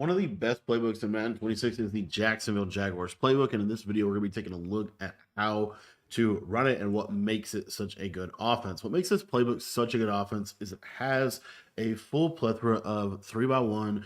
One of the best playbooks in Madden 26 is the Jacksonville Jaguars playbook. And in this video, we're going to be taking a look at how to run it and what makes it such a good offense. What makes this playbook such a good offense is it has a full plethora of 3x1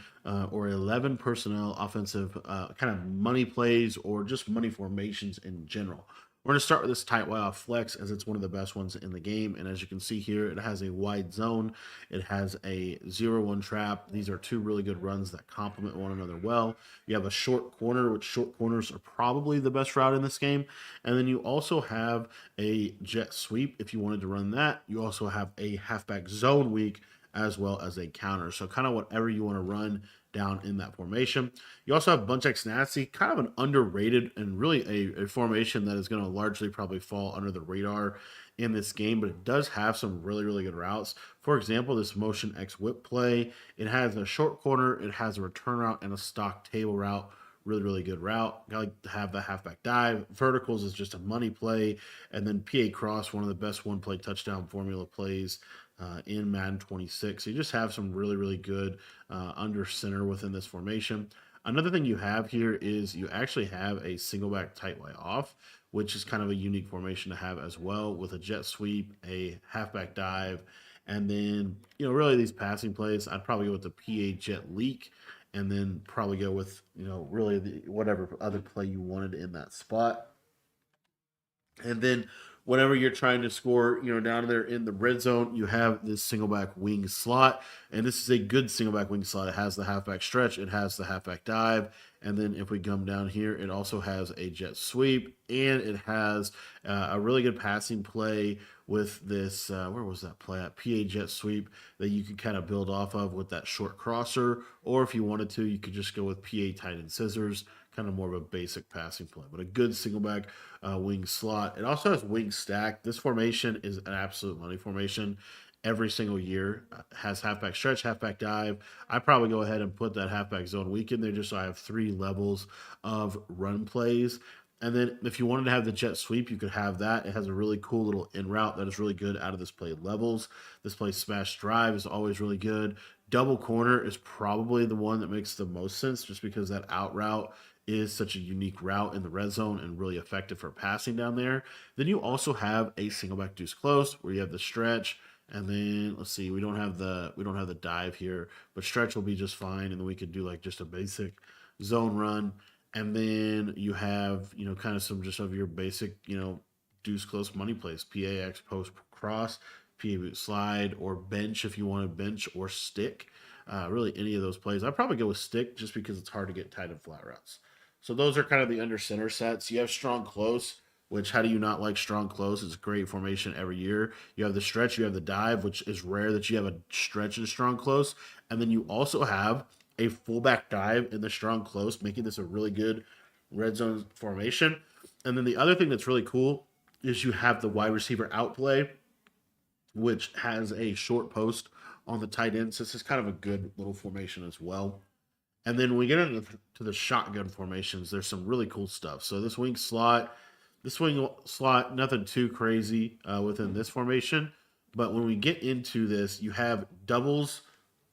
or 11 personnel offensive kind of money plays or just money formations in general. We're going to start with this tight wide off flex as it's one of the best ones in the game. And as you can see here, it has a wide zone. It has a 0-1 trap. These are two really good runs that complement one another well. You have a short corner, which short corners are probably the best route in this game. And then you also have a jet sweep if you wanted to run that. You also have a halfback zone weak as well as a counter. So kind of whatever you want to run down in that formation. You also have Bunch X Nasty, kind of an underrated and really a formation that is going to largely probably fall under the radar in this game, but it does have some really, really good routes. For example, this Motion X Whip play, it has a short corner, it has a return route, and a stock table route. Really, really good route. I like to have the halfback dive. Verticals is just a money play. And then PA Cross, one of the best one-play touchdown formula plays in Madden 26. So you just have some really, really good under center within this formation. Another thing you have here is you actually have a single back tight way off, which is kind of a unique formation to have as well, with a jet sweep, a halfback dive, and then, really these passing plays, I'd probably go with the PA jet leak, and then probably go with, really whatever other play you wanted in that spot. And then whenever you're trying to score, down there in the red zone, you have this single back wing slot. And this is a good single back wing slot. It has the halfback stretch, it has the halfback dive. And then if we come down here, it also has a jet sweep, and it has a really good passing play with this, where was that play at? PA jet sweep that you can kind of build off of with that short crosser. Or if you wanted to, you could just go with PA tight end scissors, kind of more of a basic passing play, but a good single back wing slot. It also has wing stack. This formation is an absolute money formation every single year. Has halfback stretch, halfback dive. I probably go ahead and put that halfback zone weak in there just so I have 3 levels of run plays. And then if you wanted to have the jet sweep, you could have that. It has a really cool little in route that is really good out of this play levels. This play smash drive is always really good. Double corner is probably the one that makes the most sense just because that out route is such a unique route in the red zone and really effective for passing down there. Then you also have a single back deuce close where you have the stretch, and then let's see, we don't have the dive here, but stretch will be just fine, and then we could do like just a basic zone run. And then you have, kind of some just of your basic, deuce close money plays, PAX post cross, PA boot slide, or bench if you want to bench, or stick. Really any of those plays. I'd probably go with stick just because it's hard to get tight and flat routes. So those are kind of the under center sets. You have strong close, which how do you not like strong close? It's a great formation every year. You have the stretch, you have the dive, which is rare that you have a stretch and strong close. And then you also have a fullback dive in the strong close, making this a really good red zone formation. And then the other thing that's really cool is you have the wide receiver outplay, which has a short post on the tight end. So this is kind of a good little formation as well. And then when we get into the shotgun formations, there's some really cool stuff. So this wing slot, nothing too crazy within this formation. But when we get into this, you have doubles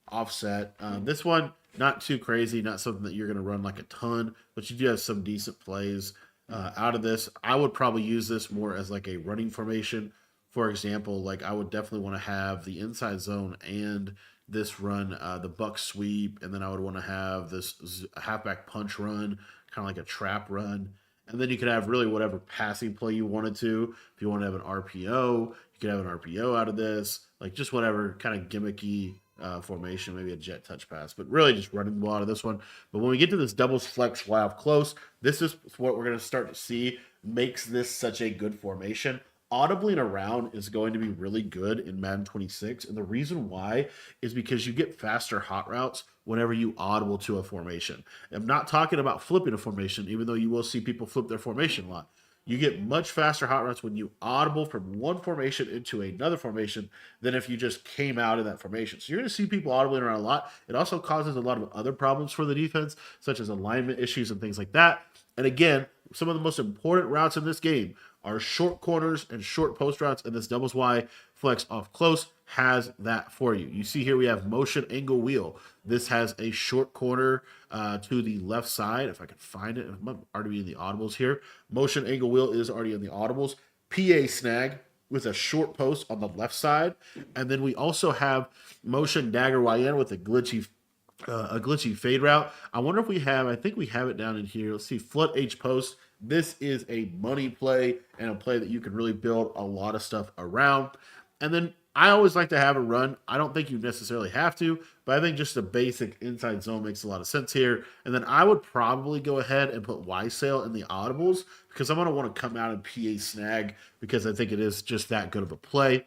offset. This one, not too crazy, not something that you're going to run like a ton, but you do have some decent plays out of this. I would probably use this more as like a running formation. For example, like I would definitely want to have the inside zone and this run, the buck sweep, and then I would want to have this halfback punch run, kind of like a trap run. And then you could have really whatever passing play you wanted to. If you want to have an RPO, you could have an RPO out of this, like just whatever kind of gimmicky formation, maybe a jet touch pass, but really just running the ball out of this one. But when we get to this doubles flex fly off close, this is what we're going to start to see makes this such a good formation. Audibling around is going to be really good in Madden 26. And the reason why is because you get faster hot routes whenever you audible to a formation. I'm not talking about flipping a formation, even though you will see people flip their formation a lot. You get much faster hot routes when you audible from one formation into another formation than if you just came out of that formation. So you're going to see people audibling around a lot. It also causes a lot of other problems for the defense, such as alignment issues and things like that. And again, some of the most important routes in this game are short corners and short post routes, and this doubles Y flex off close has that for you. You see here we have motion angle wheel. This has a short corner to the left side. If I can find it, it might already be in the audibles here. Motion angle wheel is already in the audibles. PA snag with a short post on the left side. And then we also have motion dagger YN with a glitchy fade route. I wonder if we have, I think we have it down in here. Let's see, flood H post. This is a money play and a play that you can really build a lot of stuff around. And then I always like to have a run. I don't think you necessarily have to, but I think just the basic inside zone makes a lot of sense here. And then I would probably go ahead and put Y sail in the audibles because I'm going to want to come out and PA snag because I think it is just that good of a play.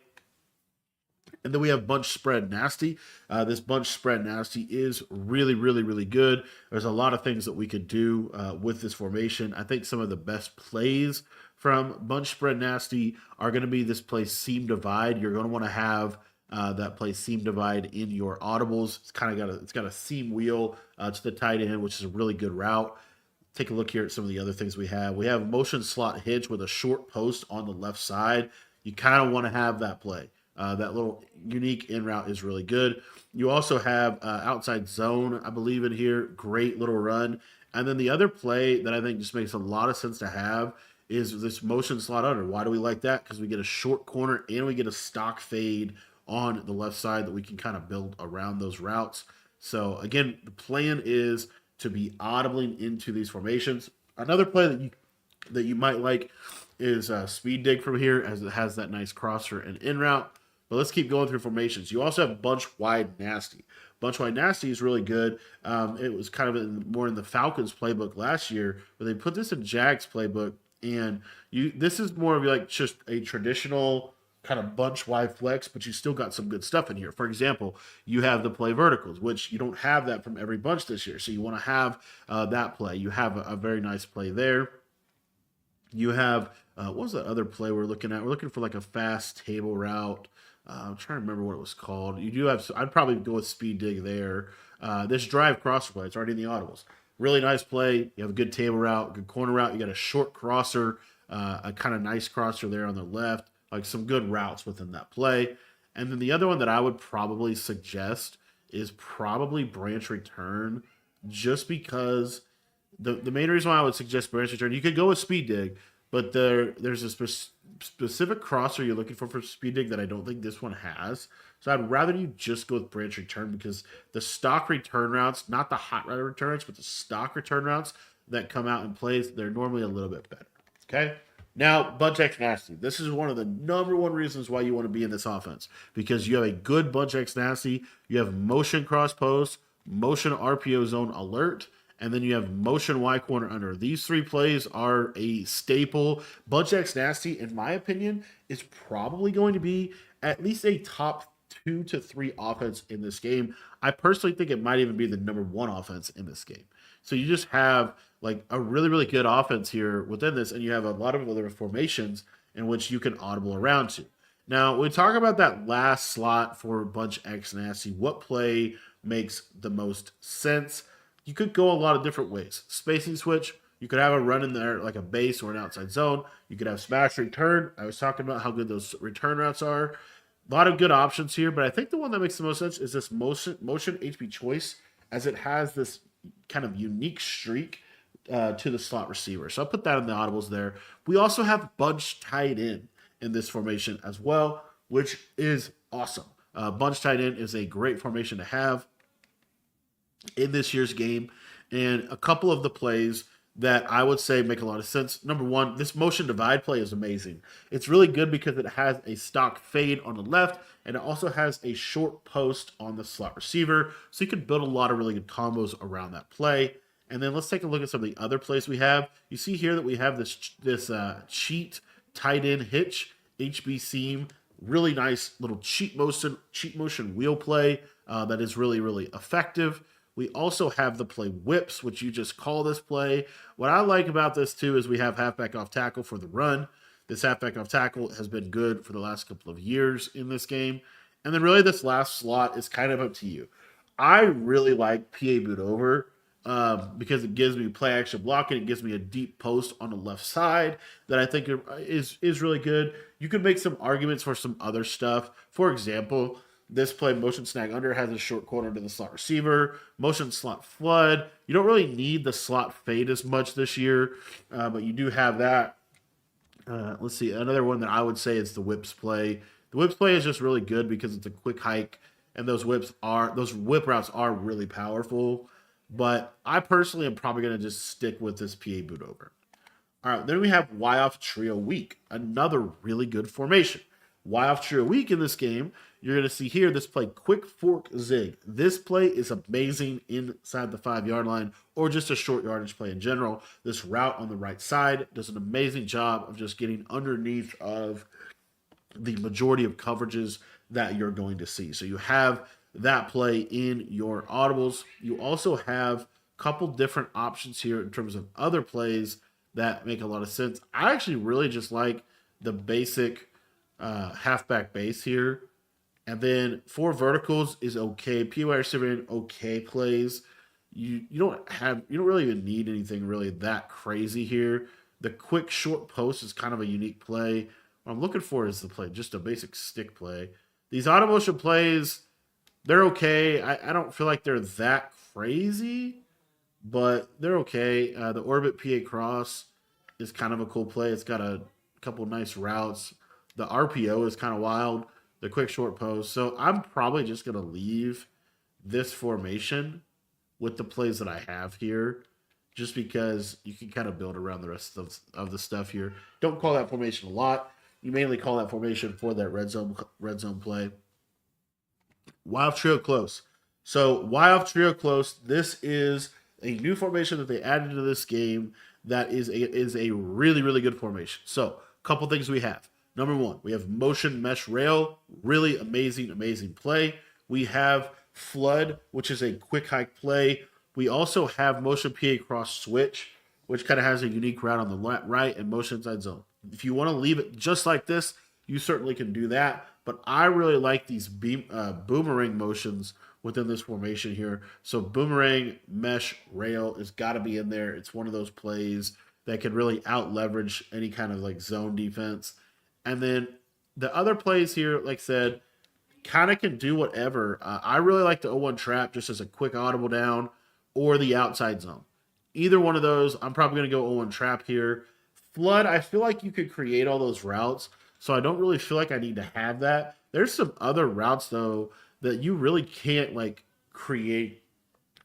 And then we have bunch spread nasty. This bunch spread nasty is really, really, really good. There's a lot of things that we could do with this formation. I think some of the best plays from bunch spread nasty are going to be this play seam divide. You're going to want to have that play seam divide in your audibles. It's got a seam wheel to the tight end, which is a really good route. Take a look here at some of the other things we have. We have motion slot hitch with a short post on the left side. You kind of want to have that play. That little unique in route is really good. You also have outside zone, I believe, in here. Great little run. And then the other play that I think just makes a lot of sense to have is this motion slot under. Why do we like that? Because we get a short corner and we get a stock fade on the left side that we can kind of build around those routes. So again, the plan is to be audibling into these formations. Another play that you might like is speed dig from here, as it has that nice crosser and in route. But let's keep going through formations. You also have bunch wide nasty. Bunch wide nasty is really good. It was kind of more in the Falcons playbook last year, but they put this in Jags playbook, and this is more of like just a traditional kind of bunch wide flex, but you still got some good stuff in here. For example, you have the play verticals, which you don't have that from every bunch this year, so you want to have that play. You have a very nice play there. You have what was the other play we're looking at? We're looking for like a fast table route. I'm trying to remember what it was called. You do have, I'd probably go with speed dig there. This drive crosser play, it's already in the audibles. Really nice play. You have a good table route, good corner route. You got a short crosser, a kind of nice crosser there on the left, like some good routes within that play. And then the other one that I would probably suggest is probably branch return, just because the main reason why I would suggest branch return, you could go with speed dig, but there's a specific crosser you're looking for speed dig that I don't think this one has. So I'd rather you just go with branch return, because the stock return routes, not the hot route returns, but the stock return routes that come out in plays, they're normally a little bit better. Okay. Now, bunch X nasty. This is one of the number one reasons why you want to be in this offense, because you have a good bunch X nasty. You have motion cross post, motion RPO zone alert, and then you have motion Y corner under. These three plays are a staple. Bunch X nasty, in my opinion, is probably going to be at least a top 2 to 3 offense in this game. I personally think it might even be the number 1 offense in this game. So you just have like a really, really good offense here within this, and you have a lot of other formations in which you can audible around to. Now, when we talk about that last slot for bunch X nasty, what play makes the most sense? You could go a lot of different ways. Spacing switch, you could have a run in there like a base or an outside zone. You could have smash return. I was talking about how good those return routes are. A lot of good options here, but I think the one that makes the most sense is this motion HB choice, as it has this kind of unique streak to the slot receiver. So I'll put that in the audibles there. We also have bunch tight end in this formation as well, which is awesome. Bunch tight end is a great formation to have in this year's game, and a couple of the plays that I would say make a lot of sense. Number one, this motion divide play is amazing. It's really good because it has a stock fade on the left, and it also has a short post on the slot receiver, so you can build a lot of really good combos around that play. And then let's take a look at some of the other plays we have. You see here that we have this cheat tight end hitch, HB seam, really nice little cheat motion wheel play that is really, really effective. We also have the play whips, which you just call this play. What I like about this too is we have halfback off tackle for the run. This halfback off tackle has been good for the last couple of years in this game. And then really this last slot is kind of up to you. I really like PA boot over because it gives me play action blocking. It gives me a deep post on the left side that I think is really good. You could make some arguments for some other stuff. For example, this play motion snag under has a short corner to the slot receiver. Motion slot flood. You don't really need the slot fade as much this year, but you do have that. Let's see. Another one that I would say is the whips play. The whips play is just really good because it's a quick hike, and those whip routes are really powerful. But I personally am probably going to just stick with this PA boot over. All right, then we have Y off trio weak, another really good formation. Y off trio weak in this game, you're going to see here this play quick fork zig. This play is amazing inside the 5-yard line or just a short yardage play in general. This route on the right side does an amazing job of just getting underneath of the majority of coverages that you're going to see. So you have that play in your audibles. You also have a couple different options here in terms of other plays that make a lot of sense. I actually really just like the basic halfback base here. And then 4 verticals is okay. PY receiver okay plays. You don't really even need anything really that crazy here. The quick short post is kind of a unique play. What I'm looking for is the play, just a basic stick play. These auto motion plays, they're okay. I don't feel like they're that crazy, but they're okay. The orbit PA cross is kind of a cool play. It's got a couple nice routes. The RPO is kind of wild. The quick short post. So I'm probably just going to leave this formation with the plays that I have here, just because you can kind of build around the rest of the stuff here. Don't call that formation a lot. You mainly call that formation for that red zone play. Y off trio close. So Y off trio close. This is a new formation that they added to this game that is a really, really good formation. So a couple things we have. Number 1, we have motion mesh rail. Really amazing, amazing play. We have flood, which is a quick hike play. We also have motion PA cross switch, which kind of has a unique route on the right and motion inside zone. If you want to leave it just like this, you certainly can do that. But I really like these boomerang motions within this formation here. So boomerang mesh rail has got to be in there. It's one of those plays that can really out leverage any kind of like zone defense. And then the other plays here, like I said, kind of can do whatever. I really like the 0-1 trap just as a quick audible down or the outside zone. Either one of those, I'm probably going to go 0-1 trap here. Flood, I feel like you could create all those routes, so I don't really feel like I need to have that. There's some other routes, though, that you really can't, like, create.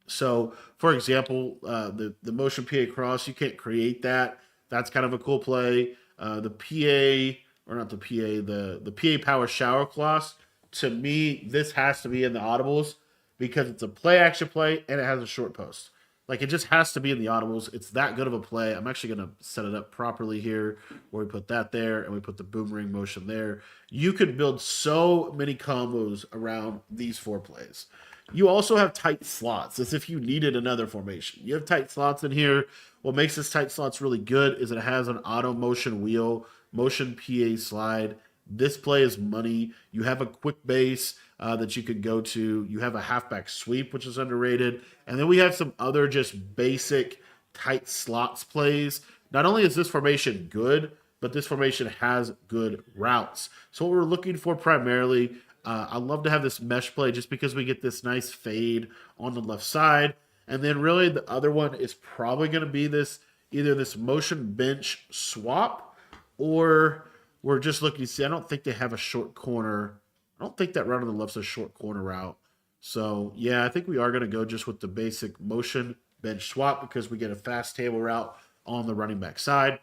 So, for example, the motion PA cross, you can't create that. That's kind of a cool play. The PA... or not the PA, the PA power shower class. To me, this has to be in the audibles because it's a play action play and it has a short post. Like, it just has to be in the audibles. It's that good of a play. I'm actually going to set it up properly here where we put that there and we put the boomerang motion there. You could build so many combos around these 4 plays. You also have tight slots, as if you needed another formation. You have tight slots in here. What makes this tight slots really good is it has an auto motion wheel, motion PA slide. This play is money. You have a quick base that you could go to. You have a halfback sweep, which is underrated. And then we have some other just basic tight slots plays. Not only is this formation good, but this formation has good routes. So what we're looking for primarily, I love to have this mesh play just because we get this nice fade on the left side. And then really the other one is probably going to be this, either this motion bench swap, or we're just looking to see. I don't think they have a short corner. I don't think that route on the left's a short corner route. So, yeah, I think we are going to go just with the basic motion bench swap because we get a fast table route on the running back side.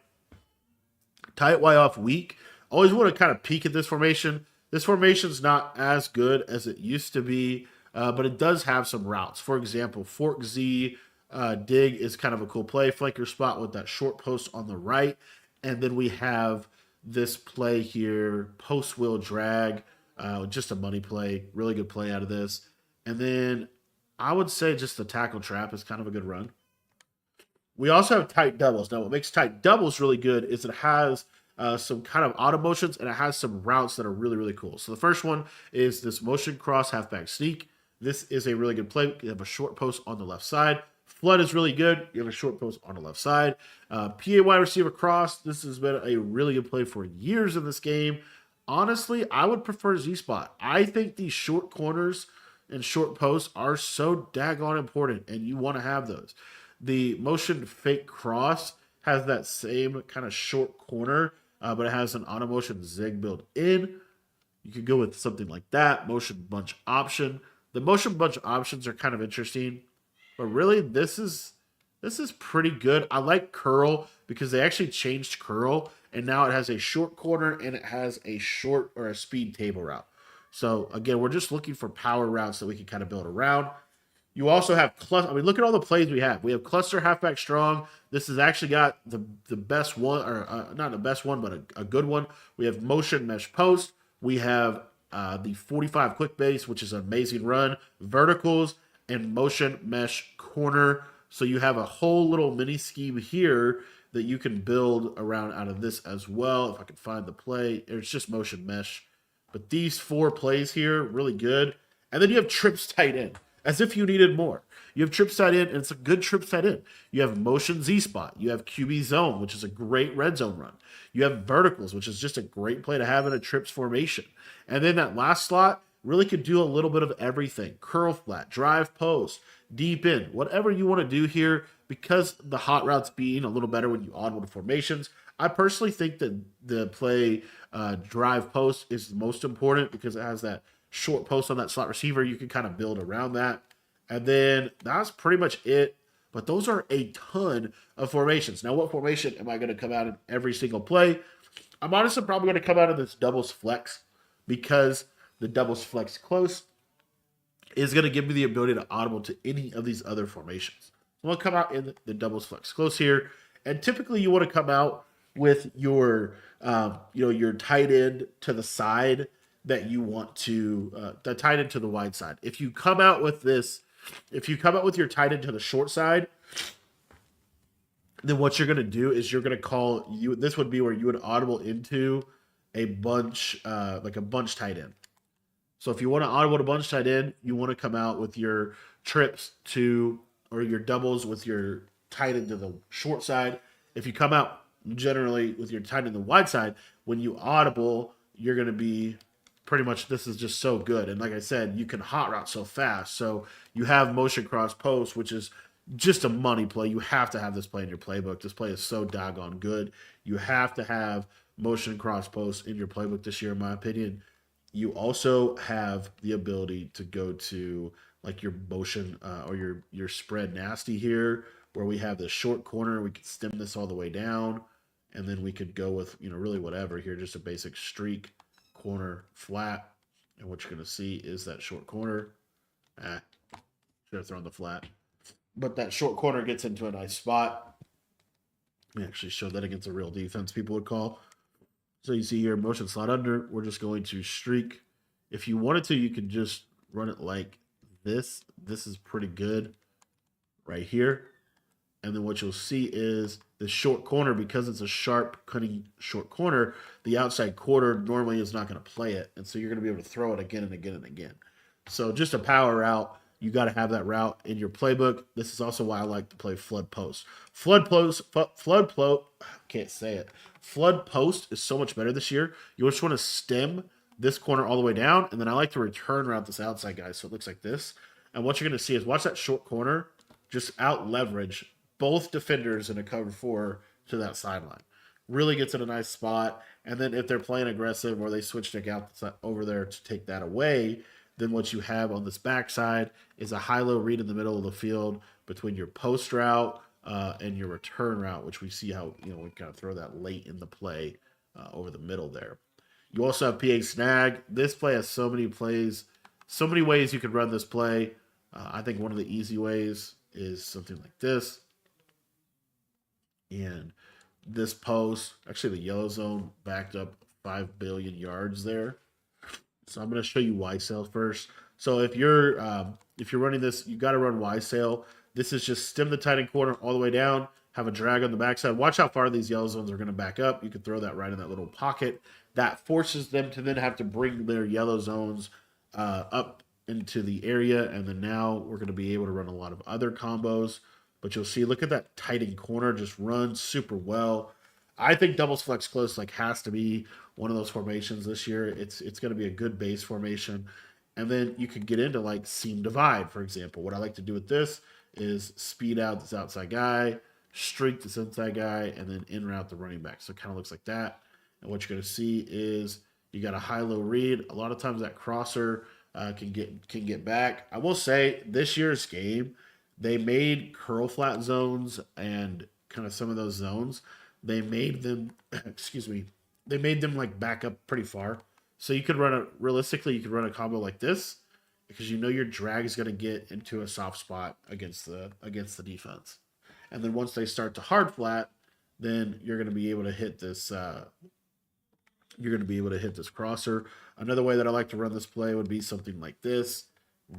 Tight Y off weak. Always want to kind of peek at this formation. This formation's not as good as it used to be, but it does have some routes. For example, Fork Z dig is kind of a cool play. Flanker spot with that short post on the right. And then we have this play here, post wheel drag, just a money play, really good play out of this. And then I would say just the tackle trap is kind of a good run. We also have tight doubles. Now, what makes tight doubles really good is it has some kind of auto motions and it has some routes that are really, really cool. So the first one is this motion cross halfback sneak. This is a really good play. You have a short post on the left side. Flood is really good. You have a short post on the left side. PA wide receiver cross. This has been a really good play for years in this game. Honestly, I would prefer Z spot. I think these short corners and short posts are so daggone important, and you want to have those. The motion fake cross has that same kind of short corner, but it has an auto motion zig built in. You could go with something like that. Motion bunch option. The motion bunch options are kind of interesting, but really this is pretty good. I like curl because they actually changed curl, and now it has a short corner and it has a short or a speed table route. So again, we're just looking for power routes that we can kind of build around. You also have cluster. I mean, look at all the plays we have. We have cluster halfback strong. This has actually got the best one, or not the best one, but a good one. We have motion mesh post. We have the 45 quick base, which is an amazing run, verticals, and motion mesh corner. So you have a whole little mini scheme here that you can build around out of this as well. If I can find the play, it's just motion mesh. But these 4 plays here, really good. And then you have trips tight end, as if you needed more. You have trips tight end, and it's a good trips tight end. You have motion Z spot. You have QB zone, which is a great red zone run. You have verticals, which is just a great play to have in a trips formation. And then that last slot really could do a little bit of everything. Curl flat, drive post, deep in, whatever you want to do here, because the hot routes being a little better when you audible to formations. I personally think that the play drive post is the most important because it has that short post on that slot receiver. You can kind of build around that. And then that's pretty much it. But those are a ton of formations. Now, what formation am I going to come out in every single play? I'm honestly probably going to come out of this doubles flex because the doubles flex close is going to give me the ability to audible to any of these other formations. So I'll come out in the doubles flex close here. And typically you want to come out with your, your tight end to the side that you want to, the tight end to the wide side. If you come out with this, if you come out with your tight end to the short side, then what you're going to do is you're going to call you, this would be where you would audible into a bunch, like a bunch tight end. So if you want to audible to bunch tight end, you want to come out with your trips to, or your doubles with your tight end to the short side. If you come out generally with your tight end to the wide side, when you audible, you're going to be pretty much, this is just so good. And like I said, you can hot route so fast. So you have motion cross post, which is just a money play. You have to have this play in your playbook. This play is so doggone good. You have to have motion cross post in your playbook this year, in my opinion. You also have the ability to go to like your motion or your spread nasty here, where we have the short corner. We could stem this all the way down, and then we could go with, really whatever here, just a basic streak, corner, flat. And what you're going to see is that short corner. Should have thrown the flat. But that short corner gets into a nice spot. We actually showed that against a real defense, people would call. So you see here, motion slot under. We're just going to streak. If you wanted to, you could just run it like this. This is pretty good right here. And then what you'll see is the short corner, because it's a sharp, cutting short corner, the outside quarter normally is not going to play it. And so you're going to be able to throw it again and again and again. So just a power route. You got to have that route in your playbook. This is also why I like to play flood post. Flood post, can't say it. Flood post is so much better this year. You just want to stem this corner all the way down, and then I like to return route this outside guy, so it looks like this. And what you're going to see is watch that short corner just out leverage both defenders in a cover 4 to that sideline. Really gets in a nice spot. And then if they're playing aggressive or they switch Nick out over there to take that away, then what you have on this backside is a high-low read in the middle of the field between your post route and your return route, which we see how, we kind of throw that late in the play over the middle there. You also have PA snag. This play has so many plays, so many ways you could run this play. I think one of the easy ways is something like this. And this post, actually the yellow zone backed up 5 billion yards there. So I'm going to show you Y sail first. So if you're running this, you got to run Y sail. This is just stem the tight end corner all the way down, have a drag on the backside. Watch how far these yellow zones are going to back up. You can throw that right in that little pocket. That forces them to then have to bring their yellow zones up into the area. And then now we're going to be able to run a lot of other combos. But you'll see, look at that tight end corner, just runs super well. I think doubles flex close like has to be one of those formations this year. It's going to be a good base formation, and then you could get into like seam divide, for example. What I like to do with this is speed out this outside guy, streak this inside guy, and then in route the running back. So it kind of looks like that. And what you're going to see is you got a high-low read. A lot of times that crosser can get back. I will say this year's game, they made curl flat zones and kind of some of those zones. They made them, excuse me, they made them like back up pretty far. So you could run a realistically, you could run a combo like this because you know your drag is going to get into a soft spot against the defense, and then once they start to hard flat, then you're going to be able to hit this crosser. Another way that I like to run this play would be something like this.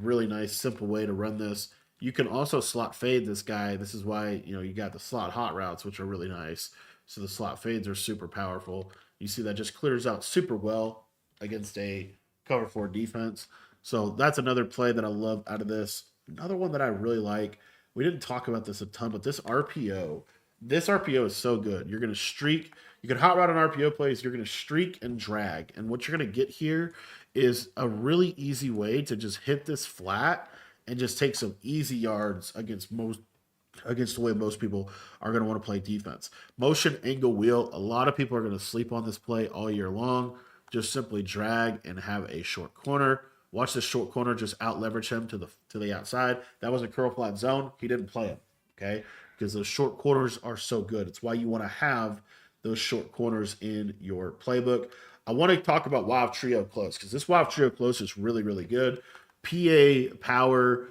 Really nice, simple way to run this. You can also slot fade this guy. This is why, you got the slot hot routes, which are really nice. So the slot fades are super powerful. You see that just clears out super well against a cover 4 defense. So that's another play that I love out of this. Another one that I really like. We didn't talk about this a ton, but this RPO. This RPO is so good. You're going to streak. You can hot route on RPO plays. You're going to streak and drag. And what you're going to get here is a really easy way to just hit this flat and just take some easy yards against the way most people are going to want to play defense. Motion angle wheel. A lot of people are going to sleep on this play all year long. Just simply drag and have a short corner. Watch this short corner just out leverage him to the outside. That was a curl flat zone. He didn't play him. Okay, because those short corners are so good. It's why you want to have those short corners in your playbook. I want to talk about Wild Trio close because this Wild Trio close is really, really good. PA power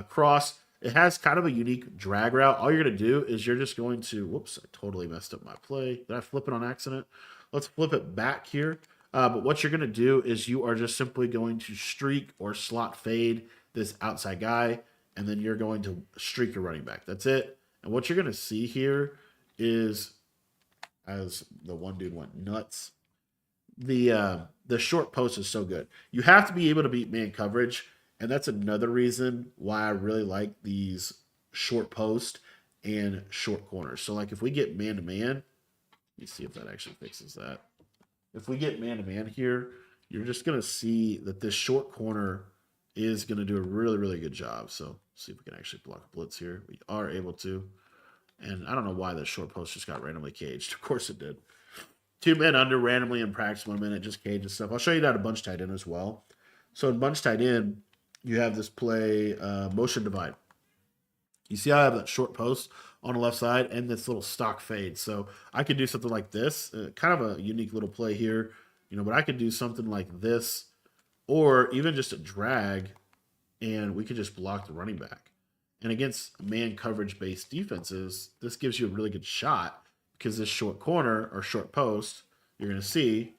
cross. It has kind of a unique drag route. All you're going to do is you're just going to, whoops, I totally messed up my play. Did I flip it on accident? Let's flip it back here. But what you're going to do is you are just simply going to streak or slot fade this outside guy, and then you're going to streak your running back. That's it. And what you're going to see here is, as the one dude went nuts, the short post is so good. You have to be able to beat man coverage, and that's another reason why I really like these short post and short corners. So like if we get man to man, let me see if that actually fixes that. If we get man to man here, you're just going to see that this short corner is going to do a really, really good job. So see if we can actually block a blitz here. We are able to. And I don't know why that short post just got randomly caged. Of course it did. 2 men under randomly in practice 1 minute, just cages stuff. I'll show you that a bunch tight end as well. So in bunch tight end, you have this play motion divide. You see how I have that short post on the left side and this little stock fade. So I could do something like this, kind of a unique little play here, but I could do something like this or even just a drag and we could just block the running back. And against man coverage based defenses, this gives you a really good shot because this short corner or short post, you're going to see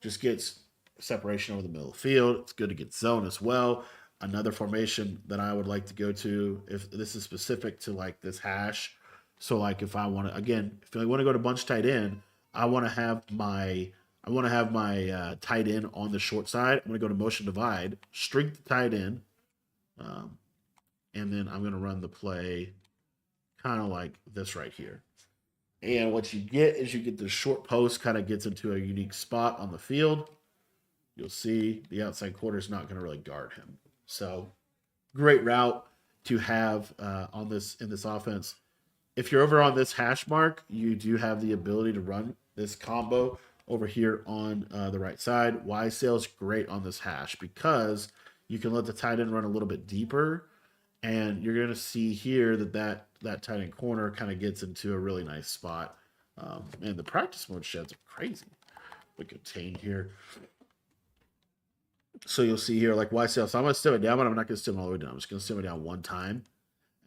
just gets separation over the middle of the field. It's good to get zone as well. Another formation that I would like to go to, if this is specific to like this hash. So like if I want to, again, if I want to go to bunch tight end, I want to have my tight end on the short side. I'm going to go to motion divide, streak the tight end, and then I'm going to run the play kind of like this right here. And what you get is you get the short post kind of gets into a unique spot on the field. You'll see the outside quarter is not going to really guard him. So great route to have in this offense. If you're over on this hash mark, you do have the ability to run this combo over here on the right side. Y sales great on this hash because you can let the tight end run a little bit deeper, and you're going to see here that tight end corner kind of gets into a really nice spot. And the practice mode sheds are crazy. We contain here. So you'll see here, like Y sales. So I'm going to stem it down, but I'm not going to stem it all the way down. I'm just going to stem it down one time.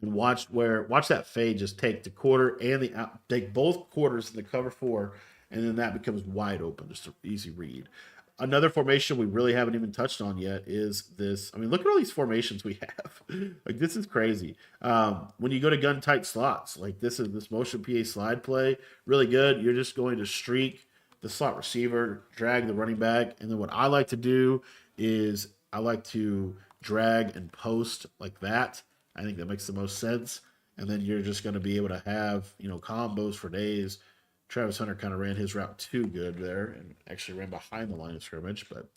And watch that fade just take the quarter and take both quarters in the cover 4, and then that becomes wide open. Just an easy read. Another formation we really haven't even touched on yet is this. I mean, look at all these formations we have. Like, this is crazy. When you go to gun tight slots, like this motion PA slide play, really good. You're just going to streak the slot receiver, drag the running back, and then what I like to do is I like to drag and post like that. I think that makes the most sense. and then you're just going to be able to have, you know, combos for days. Travis Hunter kind of ran his route too good there and actually ran behind the line of scrimmage. But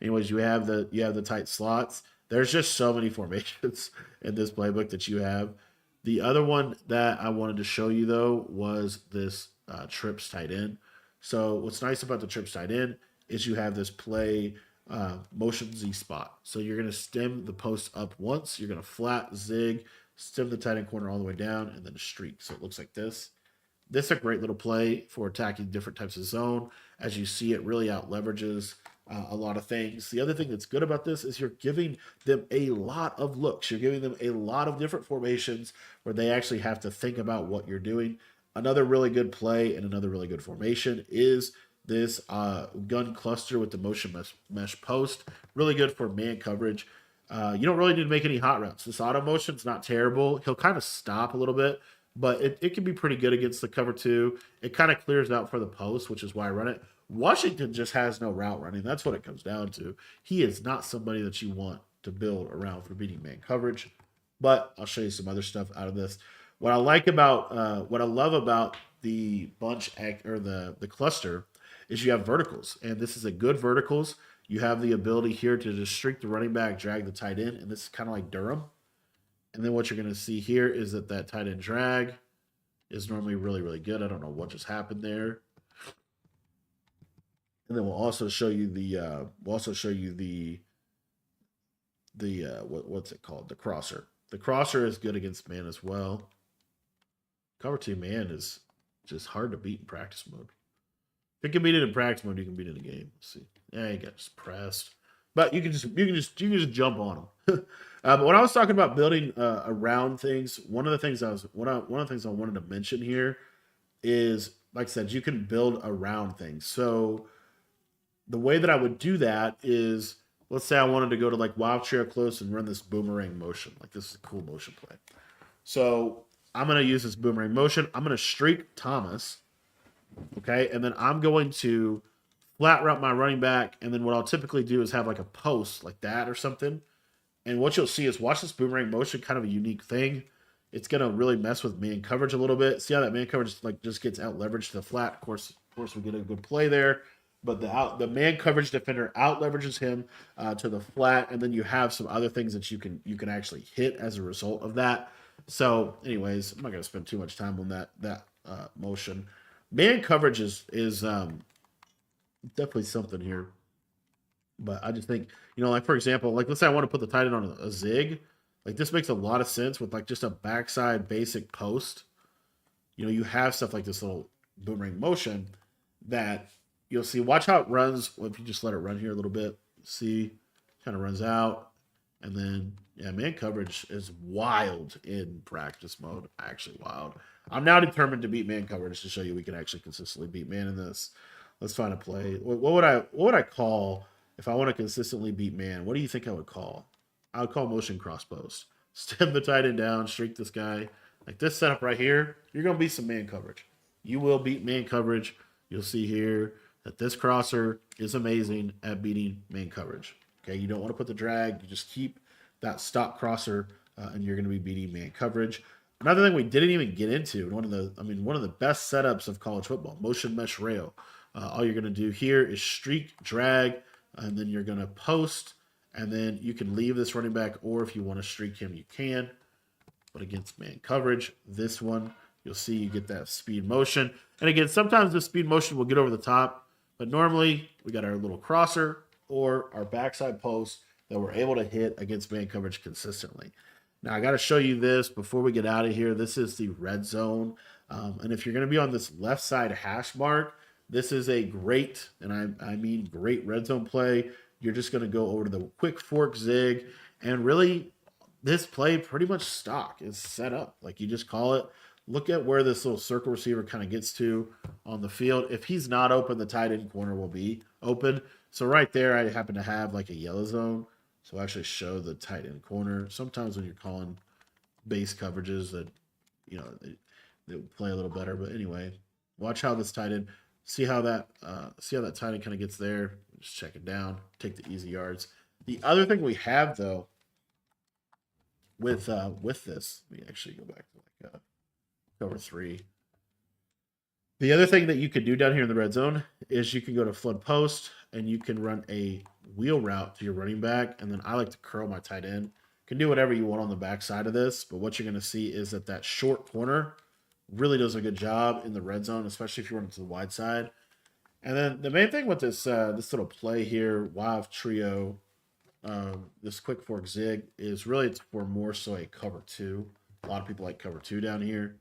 anyways, you have the tight slots. There's just so many formations in this playbook that you have. The other one that I wanted to show you though was this trips tight end. So what's nice about the trips tight end is you have this play motion Z spot. So you're going to stem the post up once. You're going to flat zig, stem the tight end corner all the way down, and then a streak. So it looks like this. This is a great little play for attacking different types of zone. As you see, it really out leverages a lot of things. The other thing that's good about this is you're giving them a lot of looks. You're giving them a lot of different formations where they actually have to think about what you're doing. Another really good play and another really good formation is this gun cluster with the motion mesh post. Really good for man coverage. You don't really need to make any hot routes. This auto motion's not terrible. He'll kind of stop a little bit, but it can be pretty good against the cover two. It kind of clears out for the post, which is why I run it. Washington just has no route running. That's what it comes down to. He is not somebody that you want to build around for beating man coverage. But I'll show you some other stuff out of this. What I love about the bunch or the cluster is you have verticals, and this is a good verticals. You have the ability here to just streak the running back, drag the tight end, and this is kind of like Durham. And then what you're going to see here is that tight end drag is normally really, really good. I don't know what just happened there. And then we'll also show you the what's it called? The crosser. The crosser is good against man as well. Cover two man is just hard to beat in practice mode. If you can beat it in practice mode, you can beat it in the game. Let's see. Yeah, you got just pressed. But you can just jump on them. But when I was talking about building around things, one of the things I wanted to mention here is, like I said, you can build around things. So the way that I would do that is, let's say I wanted to go to like wild trio close and run this boomerang motion. Like this is a cool motion play. So I'm going to use this boomerang motion. I'm going to streak Thomas. Okay. And then I'm going to flat route my running back. And then what I'll typically do is have like a post like that or something. And what you'll see is, watch this boomerang motion, kind of a unique thing. It's going to really mess with man coverage a little bit. See how that man coverage like just gets out leveraged to the flat. Of course, we get a good play there. But the man coverage defender out leverages him to the flat, and then you have some other things that you can actually hit as a result of that. So, anyways, I'm not going to spend too much time on that motion. Man coverage is definitely something here. But I just think, like for example, like let's say I want to put the tight end on a zig. Like this makes a lot of sense with like just a backside basic post. You have stuff like this little boomerang motion that you'll see. Watch how it runs. Well, if you just let it run here a little bit, see, kind of runs out. And then, yeah, man coverage is wild in practice mode. Actually wild. I'm now determined to beat man coverage to show you we can actually consistently beat man in this. Let's find a play. What would I call if I want to consistently beat man? What do you think I would call? I would call motion cross post. Stem the tight end down, streak this guy. Like this setup right here, you're going to beat some man coverage. You will beat man coverage. You'll see here that this crosser is amazing at beating man coverage. Okay, you don't want to put the drag. You just keep that stop crosser, and you're going to be beating man coverage. Another thing we didn't even get into, one of the best setups of college football, motion mesh rail. All you're going to do here is streak, drag, and then you're going to post, and then you can leave this running back, or if you want to streak him, you can. But against man coverage, this one, you'll see you get that speed motion. And again, sometimes the speed motion will get over the top, but normally we got our little crosser or our backside post that we're able to hit against man coverage consistently. Now, I got to show you this before we get out of here. This is the red zone. And if you're going to be on this left side hash mark, this is a great, and I mean great red zone play. You're just going to go over to the quick fork zig, and really this play pretty much stock is set up. Like you just call it. Look at where this little circle receiver kind of gets to on the field. If he's not open, the tight end corner will be open. So right there, I happen to have like a yellow zone. So I actually show the tight end corner. Sometimes when you're calling base coverages that, they play a little better. But anyway, watch how this tight end, see how that tight end kind of gets there. Just check it down, take the easy yards. The other thing we have though, with this, let me actually go back to cover 3. The other thing that you could do down here in the red zone is you can go to flood post and you can run a wheel route to your running back. And then I like to curl my tight end. You can do whatever you want on the back side of this, but what you're going to see is that short corner really does a good job in the red zone, especially if you run to the wide side. And then the main thing with this little play here, Wild Trio, this quick fork zig, is really it's for more so a cover 2. A lot of people like cover 2 down here.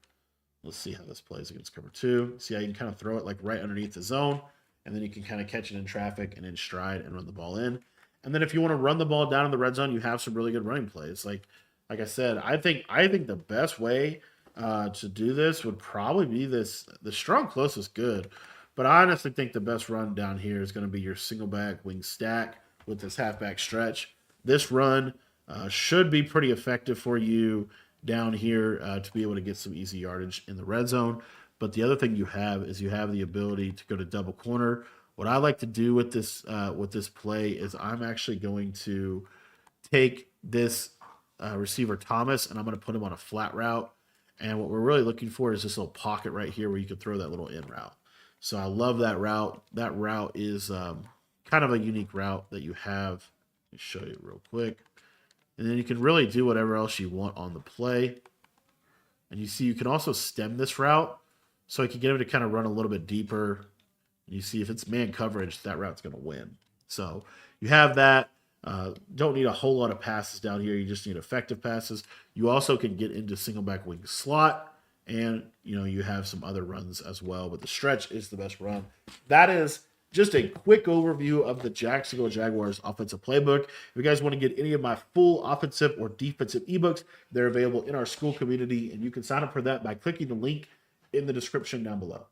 Let's see how this plays against cover 2. See how you can kind of throw it like right underneath the zone, and then you can kind of catch it in traffic and in stride and run the ball in. And then if you want to run the ball down in the red zone, you have some really good running plays. Like I said, I think the best way to do this would probably be this. The strong close is good, but I honestly think the best run down here is going to be your single back wing stack with this halfback stretch. This run should be pretty effective for you down here to be able to get some easy yardage in the red zone. But the other thing you have is you have the ability to go to double corner. What I like to do with this play is I'm actually going to take this receiver Thomas and I'm going to put him on a flat route. And what we're really looking for is this little pocket right here where you can throw that little in route. So I love that route. That route is kind of a unique route that you have. Let me show you real quick. And then you can really do whatever else you want on the play. And you see you can also stem this route. So you can get him to kind of run a little bit deeper. And you see if it's man coverage, that route's going to win. So you have that. Don't need a whole lot of passes down here. You just need effective passes. You also can get into single back wing slot. And, you have some other runs as well. But the stretch is the best run. That is just a quick overview of the Jacksonville Jaguars offensive playbook. If you guys want to get any of my full offensive or defensive ebooks, they're available in our school community, and you can sign up for that by clicking the link in the description down below.